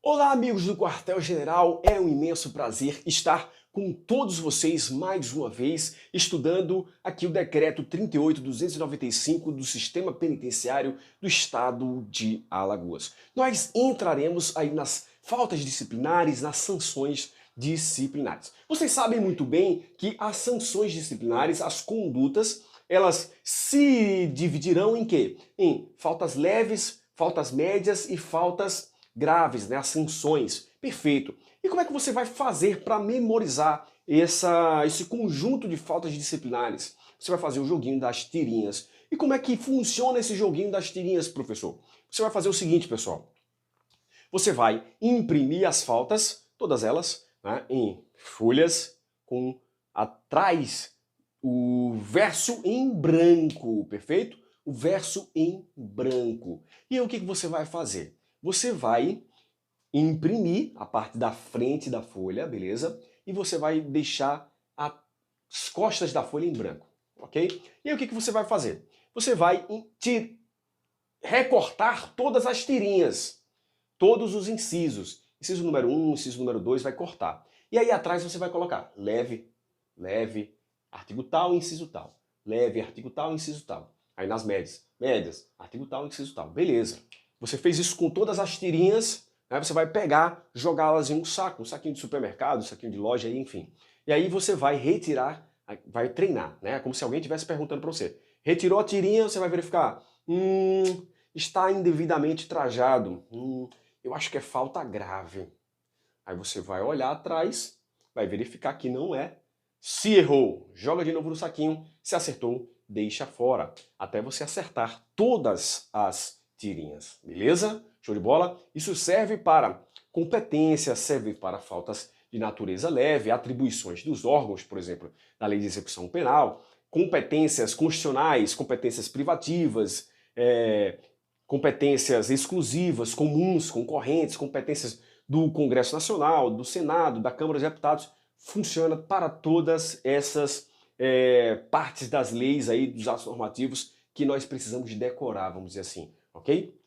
Olá, amigos do Quartel-General, é um imenso prazer estar com todos vocês mais uma vez, estudando aqui o Decreto 38.295 do Sistema Penitenciário do Estado de Alagoas. Nós entraremos aí nas faltas disciplinares, nas sanções disciplinares. Vocês sabem muito bem que as sanções disciplinares, as condutas, elas se dividirão em quê? Em faltas leves, faltas médias e faltas graves, né, as sanções. Perfeito. E como é que você vai fazer para memorizar esse conjunto de faltas disciplinares? Você vai fazer o joguinho das tirinhas. E como é que funciona esse joguinho das tirinhas, professor? Você vai fazer o seguinte, pessoal. Você vai imprimir as faltas, todas elas, né, em folhas, com atrás o verso em branco, perfeito? O verso em branco. E aí o que você vai fazer? Você vai imprimir a parte da frente da folha, beleza? E você vai deixar as costas da folha em branco, ok? E aí o que você vai fazer? Você vai recortar todas as tirinhas, todos os incisos. Inciso número 1, inciso número 2, vai cortar. E aí atrás você vai colocar leve, leve, artigo tal, inciso tal. Leve, artigo tal, inciso tal. Aí nas médias, médias, artigo tal, inciso tal. Beleza. Você fez isso com todas as tirinhas, né? Você vai pegar, jogá-las em um saco, um saquinho de supermercado, um saquinho de loja, enfim. E aí você vai retirar, vai treinar, né? Como se alguém estivesse perguntando para você. Retirou a tirinha, você vai verificar. Está indevidamente trajado. Eu acho que é falta grave. Aí você vai olhar atrás, vai verificar que não é. Se errou, joga de novo no saquinho. Se acertou, deixa fora. Até você acertar todas as tirinhas, beleza? Show de bola? Isso serve para competência, serve para faltas de natureza leve, atribuições dos órgãos, por exemplo, da lei de execução penal, competências constitucionais, competências privativas, competências exclusivas, comuns, concorrentes, competências do Congresso Nacional, do Senado, da Câmara dos Deputados, funciona para todas essas partes das leis aí, dos atos normativos que nós precisamos decorar, vamos dizer assim, ok?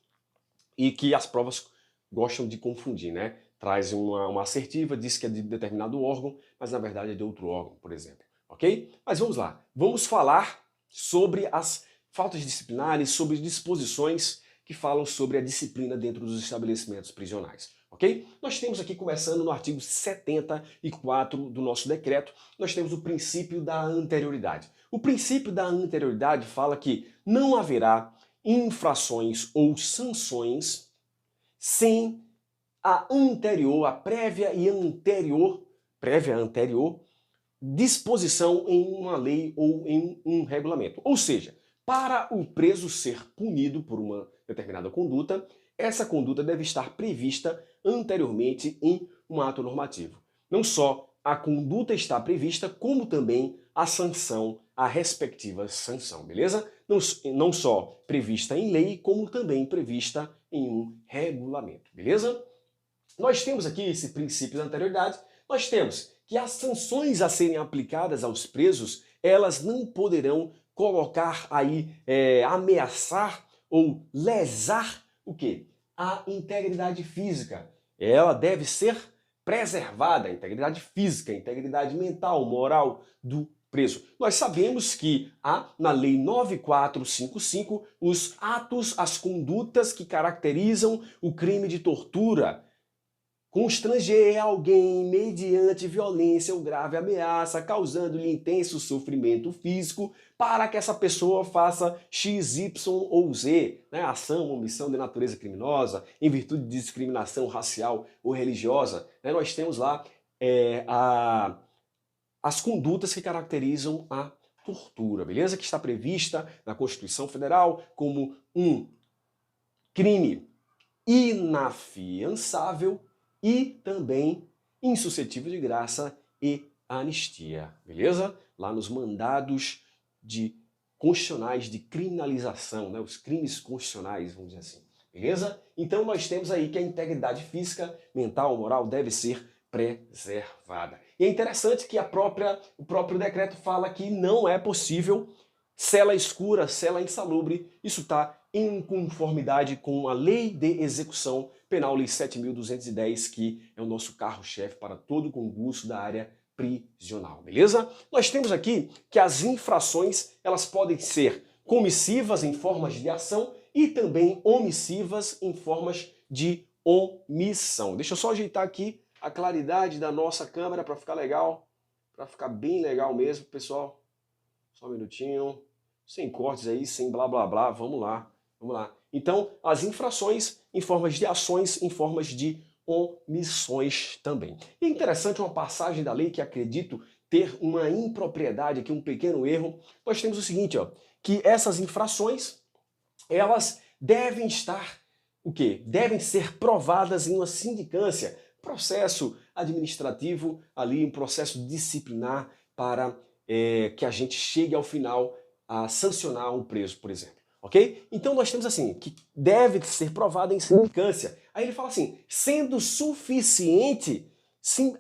E que as provas gostam de confundir, né? Traz uma assertiva, diz que é de determinado órgão, mas na verdade é de outro órgão, por exemplo, ok? Mas vamos lá, vamos falar sobre as faltas disciplinares, sobre disposições que falam sobre a disciplina dentro dos estabelecimentos prisionais, ok? Nós temos aqui, começando no artigo 74 do nosso decreto, nós temos o princípio da anterioridade. O princípio da anterioridade fala que não haverá infrações ou sanções sem a prévia e anterior disposição em uma lei ou em um regulamento. Ou seja, para o preso ser punido por uma determinada conduta, essa conduta deve estar prevista anteriormente em um ato normativo. Não só a conduta está prevista, como também a sanção, a respectiva sanção, beleza? Não só prevista em lei, como também prevista em um regulamento, beleza? Nós temos aqui esse princípio da anterioridade, nós temos que as sanções a serem aplicadas aos presos, elas não poderão colocar aí, ameaçar ou lesar o quê? A integridade física. Ela deve ser preservada, a integridade física, a integridade mental, moral do preso. Nós sabemos que há na Lei 9455 os atos, as condutas que caracterizam o crime de tortura. Constranger alguém mediante violência ou grave ameaça, causando-lhe intenso sofrimento físico, para que essa pessoa faça X, Y ou Z, né? Ação ou omissão de natureza criminosa, em virtude de discriminação racial ou religiosa. Né? Nós temos lá as condutas que caracterizam a tortura, beleza? Que está prevista na Constituição Federal como um crime inafiançável e também insuscetível de graça e anistia, beleza? Lá nos mandados constitucionais de criminalização, né? Os crimes constitucionais, vamos dizer assim, beleza? Então nós temos aí que a integridade física, mental, moral deve ser preservada. E é interessante que o próprio decreto fala que não é possível cela escura, cela insalubre, isso está em conformidade com a lei de execução Penal Lei 7.210, que é o nosso carro-chefe para todo concurso da área prisional, beleza? Nós temos aqui que as infrações, elas podem ser comissivas em formas de ação e também omissivas em formas de omissão. Deixa eu só ajeitar aqui a claridade da nossa câmera para ficar legal, para ficar bem legal mesmo, pessoal. Só um minutinho, sem cortes aí, sem blá blá blá, vamos lá, vamos lá. Então, as infrações em formas de ações, em formas de omissões também. E é interessante uma passagem da lei que acredito ter uma impropriedade aqui, um pequeno erro. Nós temos o seguinte, ó, que essas infrações, elas devem estar, o quê? Devem ser provadas em uma sindicância, processo administrativo ali, um processo disciplinar para que a gente chegue ao final a sancionar um preso, por exemplo. Ok? Então nós temos assim, que deve ser provada em sindicância. Aí ele fala assim, sendo suficiente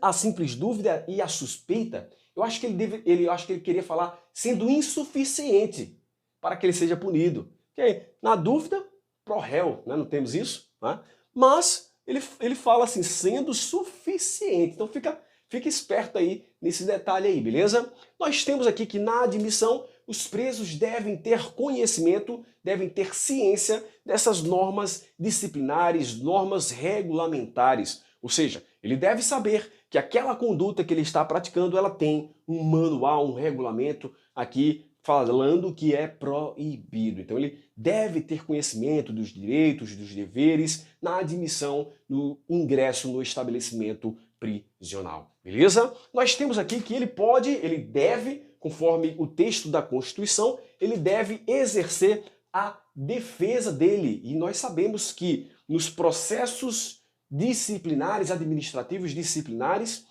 a simples dúvida e a suspeita, eu acho que ele queria falar sendo insuficiente para que ele seja punido. Okay? Na dúvida, pro réu, né? Não temos isso, né? Mas ele fala assim, sendo suficiente. Então fica esperto aí nesse detalhe aí, beleza? Nós temos aqui que na admissão, os presos devem ter conhecimento, devem ter ciência dessas normas disciplinares, normas regulamentares. Ou seja, ele deve saber que aquela conduta que ele está praticando, ela tem um manual, um regulamento aqui falando que é proibido. Então ele deve ter conhecimento dos direitos, dos deveres na admissão, no ingresso no estabelecimento prisional. Beleza? Nós temos aqui que ele deve, conforme o texto da Constituição, ele deve exercer a defesa dele. E nós sabemos que nos processos disciplinares, administrativos disciplinares,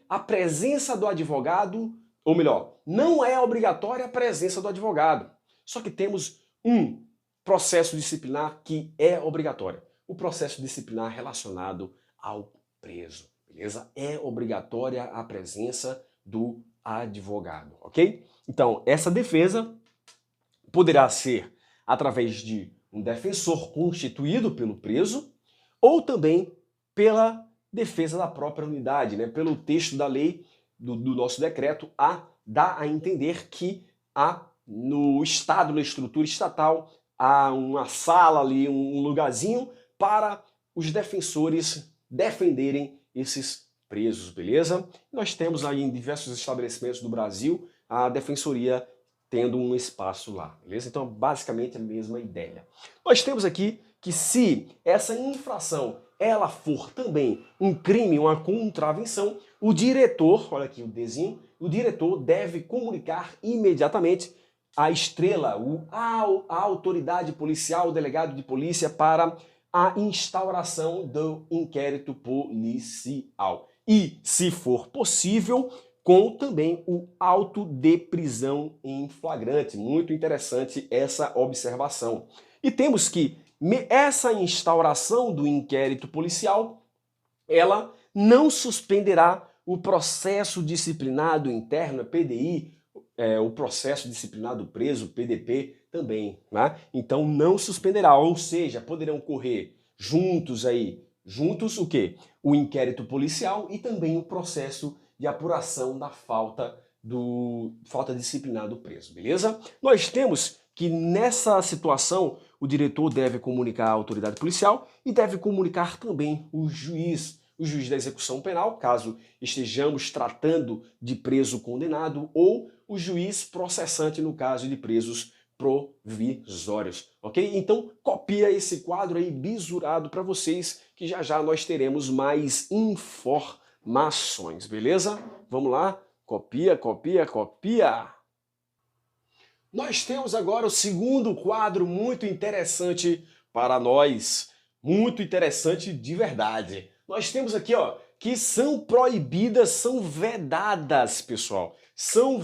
a presença do advogado, ou melhor, não é obrigatória a presença do advogado. Só que temos um processo disciplinar que é obrigatório. O processo disciplinar relacionado ao preso. Beleza? É obrigatória a presença do advogado, ok? Então, essa defesa poderá ser através de um defensor constituído pelo preso ou também pela defesa da própria unidade, né? Pelo texto da lei, do nosso decreto, dá a entender que no Estado, na estrutura estatal, há uma sala ali, um lugarzinho para os defensores defenderem esses presos, beleza? Nós temos aí em diversos estabelecimentos do Brasil a defensoria tendo um espaço lá, beleza? Então, basicamente a mesma ideia. Nós temos aqui que se essa infração ela for também um crime, uma contravenção, o diretor, olha aqui o Dzinho, o diretor deve comunicar imediatamente a estrela, a autoridade policial, o delegado de polícia para a instauração do inquérito policial. E, se for possível, com também o auto de prisão em flagrante. Muito interessante essa observação. E temos que essa instauração do inquérito policial, ela não suspenderá o processo disciplinado interno, PDI, o processo disciplinado preso, PDP, também, né? Então não suspenderá, ou seja, poderão correr juntos o quê? O inquérito policial e também o processo de apuração da falta disciplinar do preso, beleza? Nós temos que nessa situação o diretor deve comunicar a autoridade policial e deve comunicar também o juiz da execução penal, caso estejamos tratando de preso condenado, ou o juiz processante no caso de presos provisórios, ok? Então copia esse quadro aí bisurado para vocês, que já já nós teremos mais informações, beleza? Vamos lá, copia, copia, copia! Nós temos agora o segundo quadro muito interessante para nós, muito interessante de verdade. Nós temos aqui, ó, que são proibidas, são vedadas, pessoal. São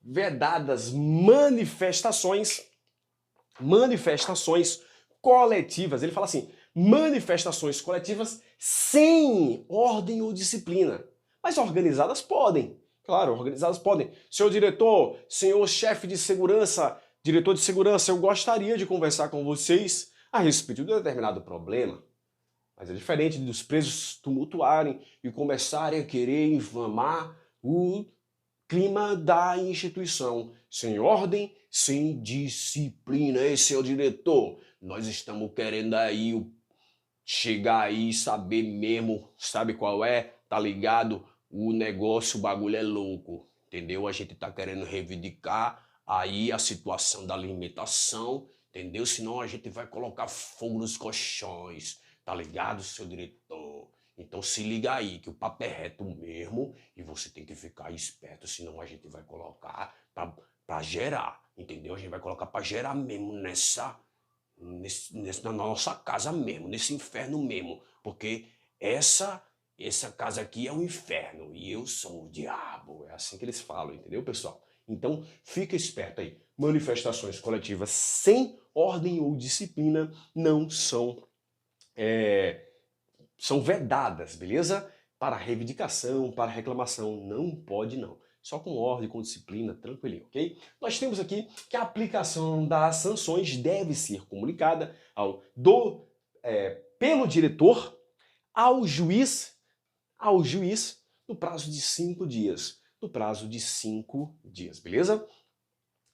vedadas manifestações coletivas. Ele fala assim, manifestações coletivas sem ordem ou disciplina. Mas organizadas podem. Claro, organizadas podem. Senhor diretor, senhor chefe de segurança, diretor de segurança, eu gostaria de conversar com vocês a respeito de um determinado problema. Mas é diferente dos presos tumultuarem e começarem a querer inflamar o clima da instituição, sem ordem, sem disciplina. Esse é o diretor. Nós estamos querendo aí chegar aí e saber mesmo, sabe qual é? Tá ligado? O negócio, o bagulho é louco, entendeu? A gente tá querendo reivindicar aí a situação da alimentação, entendeu? Senão a gente vai colocar fogo nos colchões, tá ligado, seu diretor? Então se liga aí, que o papo é reto mesmo e você tem que ficar esperto, senão a gente vai colocar pra gerar, entendeu? A gente vai colocar pra gerar mesmo na nossa casa mesmo, nesse inferno mesmo, porque essa casa aqui é um inferno e eu sou o diabo, é assim que eles falam, entendeu, pessoal? Então, fica esperto aí. Manifestações coletivas sem ordem ou disciplina não são vedadas, beleza? Para reivindicação, para reclamação, não pode não. Só com ordem, com disciplina, tranquilinho, ok? Nós temos aqui que a aplicação das sanções deve ser comunicada pelo diretor ao juiz no prazo de 5 dias. No prazo de 5 dias, beleza?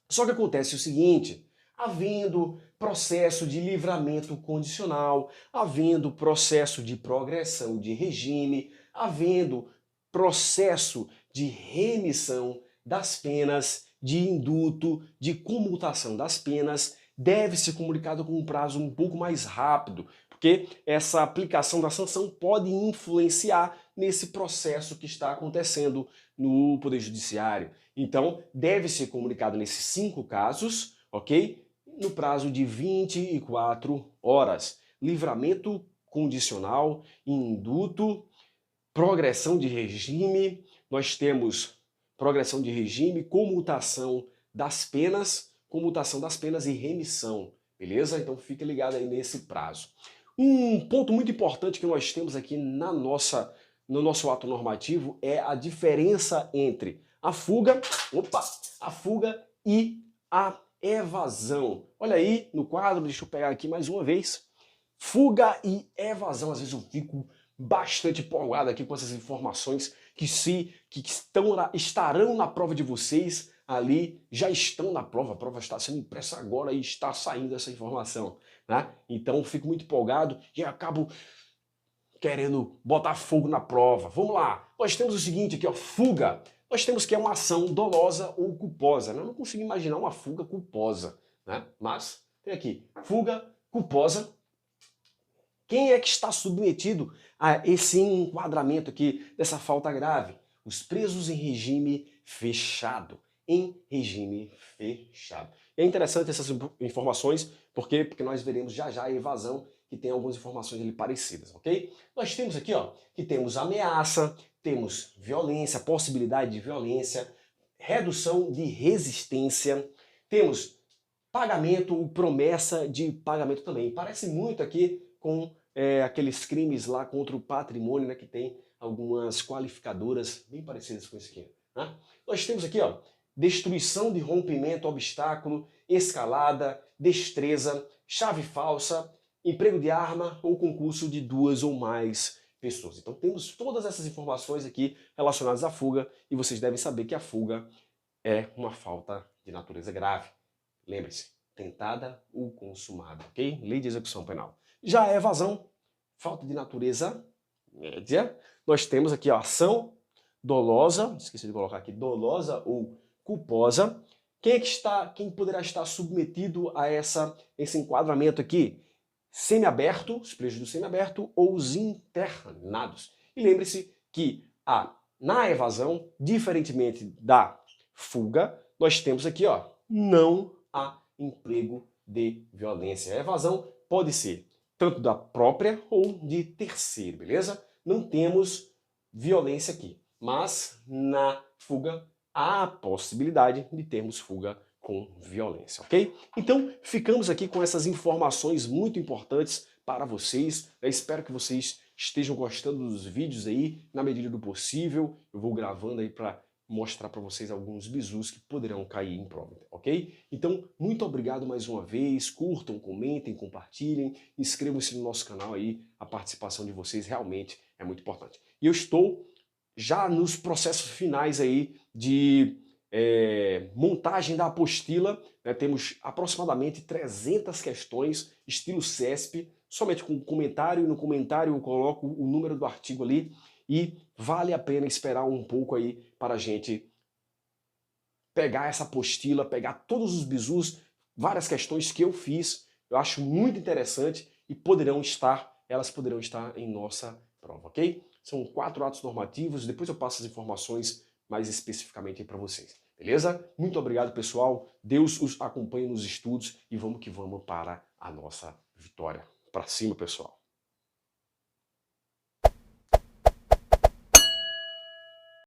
Só que acontece o seguinte, havendo processo de livramento condicional, havendo processo de progressão de regime, havendo processo de remissão das penas, de indulto, de comutação das penas, deve ser comunicado com um prazo um pouco mais rápido, porque essa aplicação da sanção pode influenciar nesse processo que está acontecendo no Poder Judiciário. Então, deve ser comunicado nesses 5 casos, ok? No prazo de 24 horas. Livramento condicional, indulto, progressão de regime, nós temos progressão de regime, comutação das penas e remissão, beleza? Então fica ligado aí nesse prazo. Um ponto muito importante que nós temos aqui no nosso ato normativo é a diferença entre a fuga e a evasão. Olha aí no quadro, deixa eu pegar aqui mais uma vez. Fuga e evasão. Às vezes eu fico bastante empolgado aqui com essas informações que estarão na prova de vocês ali, já estão na prova, a prova está sendo impressa agora e está saindo essa informação, né? Então fico muito empolgado e acabo querendo botar fogo na prova. Vamos lá, nós temos o seguinte aqui, ó, fuga. Nós temos que é uma ação dolosa ou culposa, né? Eu não consigo imaginar uma fuga culposa, né? Mas tem aqui, fuga culposa. Quem é que está submetido a esse enquadramento aqui dessa falta grave? Os presos em regime fechado. Em regime fechado. É interessante essas informações, porque nós veremos já já a evasão, que tem algumas informações ali parecidas, ok? Nós temos aqui, ó, que temos ameaça, temos violência, possibilidade de violência, redução de resistência, temos pagamento, promessa de pagamento também. Parece muito aqui com aqueles crimes lá contra o patrimônio, né, que tem algumas qualificadoras bem parecidas com esse aqui, né? Nós temos aqui, ó, destruição de rompimento, obstáculo, escalada, destreza, chave falsa, emprego de arma ou concurso de 2 ou mais pessoas. Então temos todas essas informações aqui relacionadas à fuga e vocês devem saber que a fuga é uma falta de natureza grave. Lembre-se, tentada ou consumada, ok? Lei de execução penal. Já a evasão, falta de natureza média. Nós temos aqui a ação dolosa, esqueci de colocar aqui, dolosa ou culposa. Quem poderá estar submetido a esse enquadramento aqui? Semiaberto, os presos do semiaberto ou os internados. E lembre-se que na evasão, diferentemente da fuga, nós temos aqui, ó, não há emprego de violência. A evasão pode ser tanto da própria ou de terceiro, beleza? Não temos violência aqui, mas na fuga há a possibilidade de termos fuga com violência, ok? Então, ficamos aqui com essas informações muito importantes para vocês. Eu espero que vocês estejam gostando dos vídeos aí, na medida do possível. Eu vou gravando aí para mostrar para vocês alguns bizus que poderão cair em prova, ok? Então, muito obrigado mais uma vez, curtam, comentem, compartilhem, inscrevam-se no nosso canal aí, a participação de vocês realmente é muito importante. E eu estou já nos processos finais aí de montagem da apostila, né? Temos aproximadamente 300 questões, estilo CESP, somente com comentário, e no comentário eu coloco o número do artigo ali, e vale a pena esperar um pouco aí para a gente pegar essa apostila, pegar todos os bizus, várias questões que eu fiz, eu acho muito interessante e elas poderão estar em nossa prova, ok? São 4 atos normativos, depois eu passo as informações mais especificamente para vocês, beleza? Muito obrigado, pessoal, Deus os acompanhe nos estudos e vamos que vamos para a nossa vitória. Para cima, pessoal!